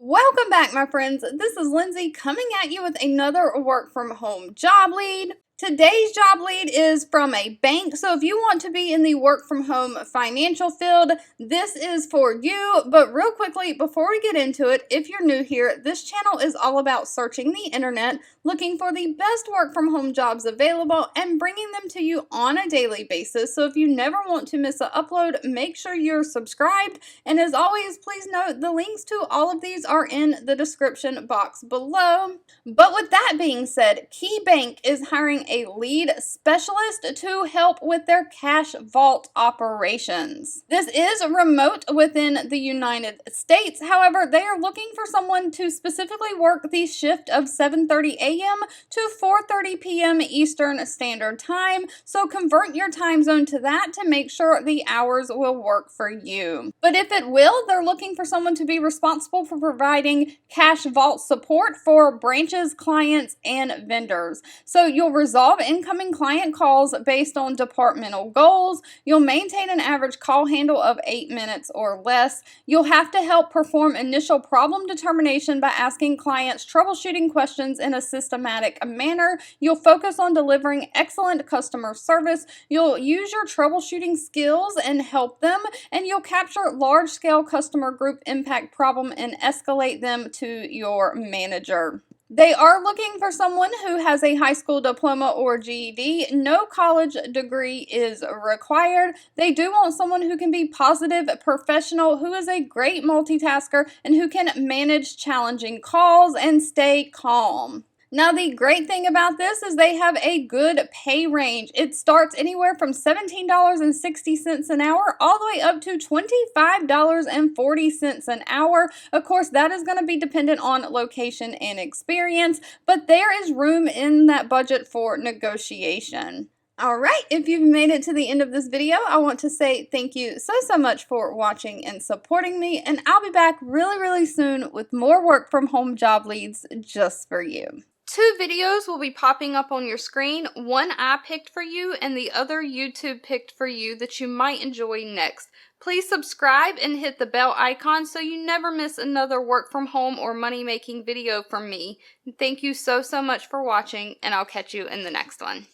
Welcome back, my friends. This is Lindsay coming at you with another work from home job lead. Today's job lead is from a bank, so if you want to be in the work from home financial field, this is for you. But real quickly, before we get into it, if you're new here, this channel is all about searching the internet, looking for the best work from home jobs available, and bringing them to you on a daily basis. So if you never want to miss an upload, make sure you're subscribed. And as always, please note the links to all of these are in the description box below. But with that being said, Key Bank is hiring a lead specialist to help with their cash vault operations. This is remote within the United States. However, they are looking for someone to specifically work the shift of 7:30 a.m. to 4:30 p.m. Eastern Standard Time. So convert your time zone to that to make sure the hours will work for you. But if it will, they're looking for someone to be responsible for providing cash vault support for branches, clients, and vendors. So you'll resolve incoming client calls based on departmental goals. You'll maintain an average call handle of 8 minutes or less. You'll have to help perform initial problem determination by asking clients troubleshooting questions in a systematic manner. You'll focus on delivering excellent customer service. You'll use your troubleshooting skills and help them, and you'll capture large-scale customer group impact problem and escalate them to your manager. They are looking for someone who has a high school diploma or GED. No college degree is required. They do want someone who can be positive, professional, who is a great multitasker, and who can manage challenging calls and stay calm. Now, the great thing about this is they have a good pay range. It starts anywhere from $17.60 an hour all the way up to $25.40 an hour. Of course, that is going to be dependent on location and experience, but there is room in that budget for negotiation. Alright, if you've made it to the end of this video, I want to say thank you so much for watching and supporting me, and I'll be back really soon with more work from home job leads just for you. 2 videos will be popping up on your screen. One I picked for you and the other YouTube picked for you that you might enjoy next. Please subscribe and hit the bell icon so you never miss another work from home or money making video from me. Thank you so much for watching, and I'll catch you in the next one.